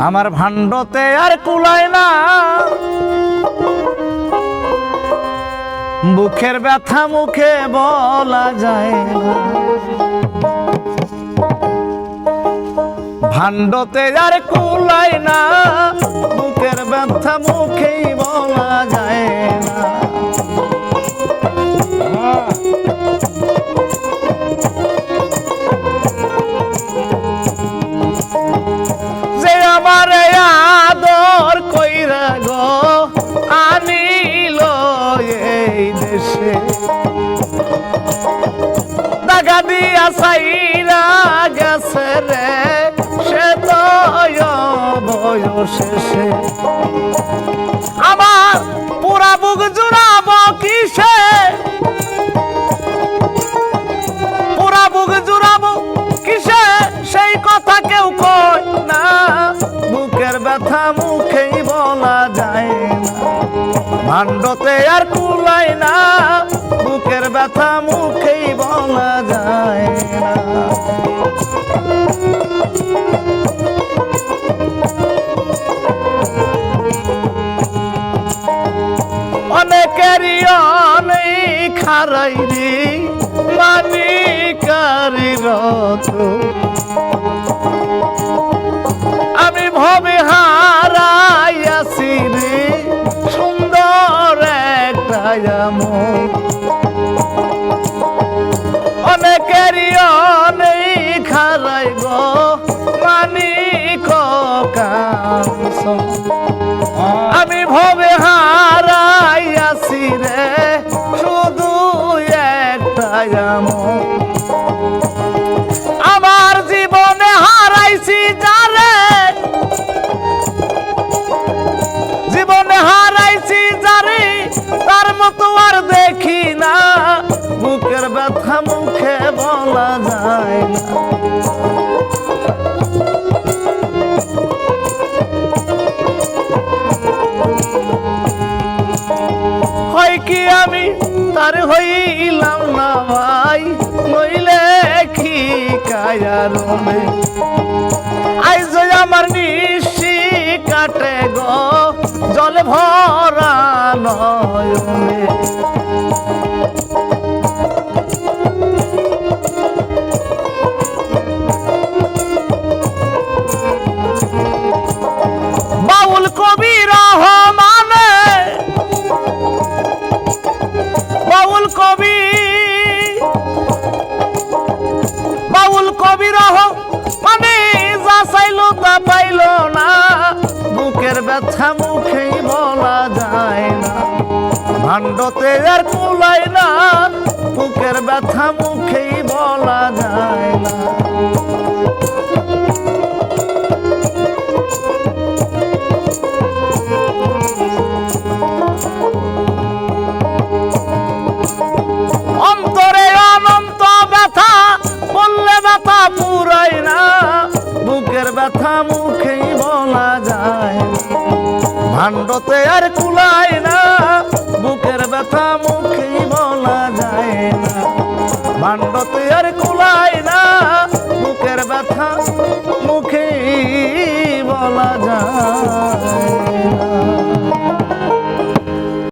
আমার ভাণ্ডতে আর কুলায় না, বুকের ব্যথা মুখে বলা যায় না। ভাণ্ডতে আর কুলায় না, বুকের ব্যথা মুখেই বলা যায় না। যে আমার আদর কইরা গো আনিল এই দেশে, দাগা দিয়া সাইরা গেছে রে সে তো বয়সে। আমার পুরা বুক জুড়াব কিসে, পুরা বুক জুড়াব কিসে সেই কথা কেউ কয় না। বুকের ব্যথা মুখেই বলা যায় না, ভাণ্ডতে আর কুলায় না, বুকের ব্যথা মুখেই বলা যায় না। অনেকেরই অনেক খারাই রে মানিকারি রত, আমি ভবে হারাইয়াছি রে সুন্দর একটা মন। অনেকেরই অনেক খারাই গো মানিক কাঞ্চন, আমি ভবে হারাইয়াছি রে শুধু একটা মন। আমার জীবনে হারাইছি যারে, জীবনে হারাইছি যারে তার মতো আর দেখি না। বুকের ব্যথা মুখে বলা যায় না। হয় কি আমি তার হইলাম না ভাই, নইলে কি কায়া রবে। আইজ আমার নিশি কাটে গো জলে ভরা নয়নে। বাউল কবি রহমানে, বাউল কবি, বাউল কবি রহমানে যা চাইলো তা পাইল না। বুকের ব্যথা মুখেই বলা যায় না, ভাণ্ডতে আর কুলায় না, বুকের ব্যথা মুখেই বলা যায় না। অন্তরে অনন্ত ব্যথা বললে ব্যথা পুরায় না, বুকের ব্যথা মুখেই বলা যায় না, ভাণ্ডতে